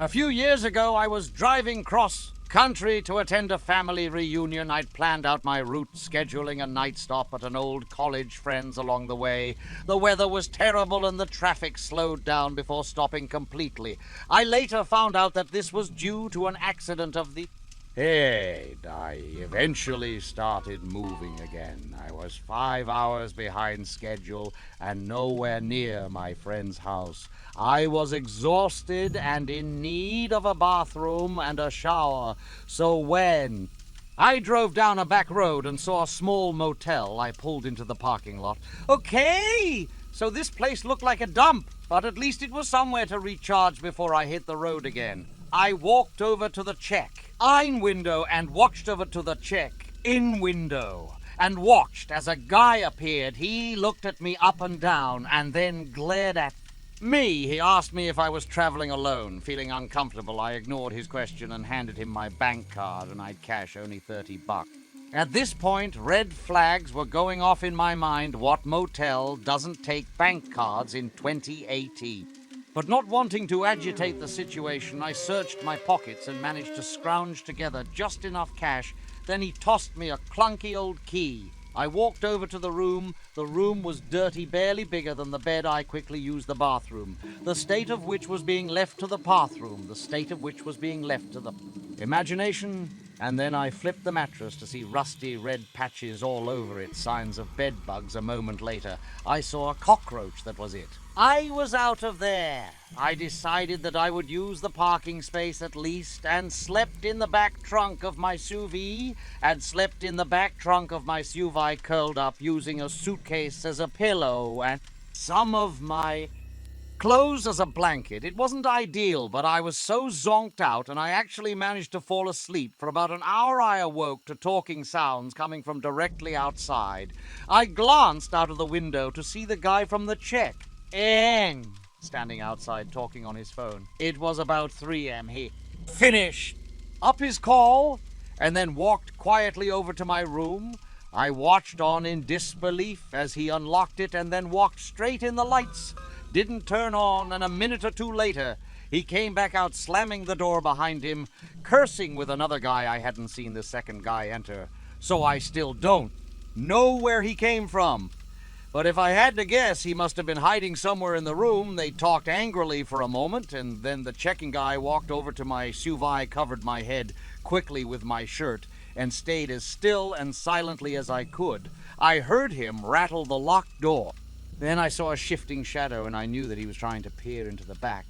A few years ago, I was driving cross country to attend a family reunion. I'd planned out my route, scheduling a night stop at an old college friend's along the way. The weather was terrible and the traffic slowed down before stopping completely. I later found out that this was due to an accident of the head. I eventually started moving again. I was 5 hours behind schedule and nowhere near my friend's house. I was exhausted and in need of a bathroom and a shower. So when I drove down a back road and saw a small motel, I pulled into the parking lot. Okay, so this place looked like a dump, but at least it was somewhere to recharge before I hit the road again. I walked over to the check-in window and watched over to the check-in window and watched as a guy appeared. He looked at me up and down and then glared at me. He asked me if I was traveling alone. Feeling uncomfortable, I ignored his question and handed him my bank card, and I'd cash only $30. At this point, red flags were going off in my mind. What motel doesn't take bank cards in 2018? But not wanting to agitate the situation, I searched my pockets and managed to scrounge together just enough cash. Then he tossed me a clunky old key. I walked over to the room. The room was dirty, barely bigger than the bed. I quickly used the bathroom, the state of which was being left to the bathroom, the state of which was being left to the imagination. And then I flipped the mattress to see rusty red patches all over it, signs of bed bugs. A moment later, I saw a cockroach. That was it. I was out of there. I decided that I would use the parking space at least, and slept in the back trunk of my SUV, curled up using a suitcase as a pillow and some of my clothes as a blanket. It wasn't ideal, but I was so zonked out, and I actually managed to fall asleep. For about an hour, I awoke to talking sounds coming from directly outside. I glanced out of the window to see the guy from the check-in standing outside talking on his phone. It was about 3 a.m. He finished up his call and then walked quietly over to my room. I watched on in disbelief as he unlocked it and then walked straight in. The lights didn't turn on, and a minute or two later, he came back out, slamming the door behind him, cursing with another guy. I hadn't seen the second guy enter, so I still don't know where he came from. But if I had to guess, he must have been hiding somewhere in the room. They talked angrily for a moment, and then the checking guy walked over to my SUV, covered my head quickly with my shirt, and stayed as still and silently as I could. I heard him rattle the locked door. Then I saw a shifting shadow, and I knew that he was trying to peer into the back.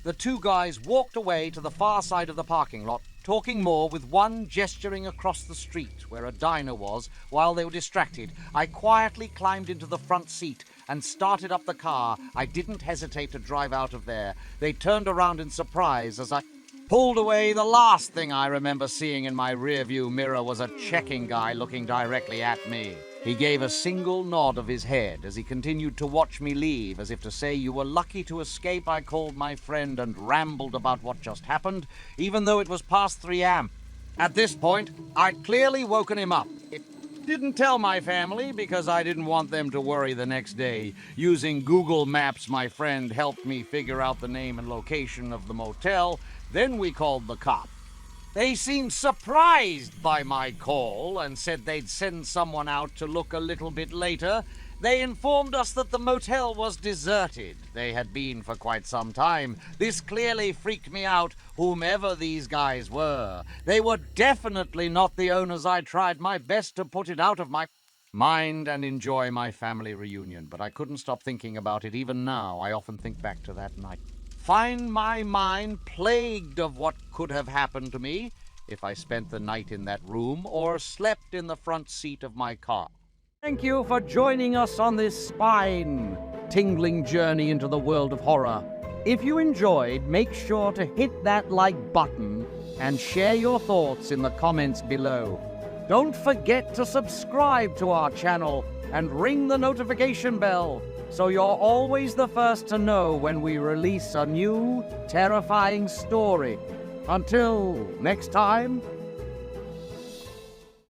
The two guys walked away to the far side of the parking lot, talking more, with one gesturing across the street where a diner was while they were distracted. I quietly climbed into the front seat and started up the car. I didn't hesitate to drive out of there. They turned around in surprise as I pulled away. The last thing I remember seeing in my rearview mirror was a checking guy looking directly at me. He gave a single nod of his head as he continued to watch me leave, as if to say, "You were lucky to escape." I called my friend and rambled about what just happened, even though it was past 3 a.m. At this point, I'd clearly woken him up. It didn't tell my family because I didn't want them to worry the next day. Using Google Maps, my friend helped me figure out the name and location of the motel. Then we called the cops. They seemed surprised by my call and said they'd send someone out to look a little bit later. They informed us that the motel was deserted. They had been for quite some time. This clearly freaked me out, whomever these guys were. They were definitely not the owners. I tried my best to put it out of my mind and enjoy my family reunion, but I couldn't stop thinking about it. Even now, I often think back to that night. Find my mind plagued of what could have happened to me if I spent the night in that room or slept in the front seat of my car. Thank you for joining us on this spine-tingling journey into the world of horror. If you enjoyed, make sure to hit that like button and share your thoughts in the comments below. Don't forget to subscribe to our channel and ring the notification bell so you're always the first to know when we release a new, terrifying story. Until next time,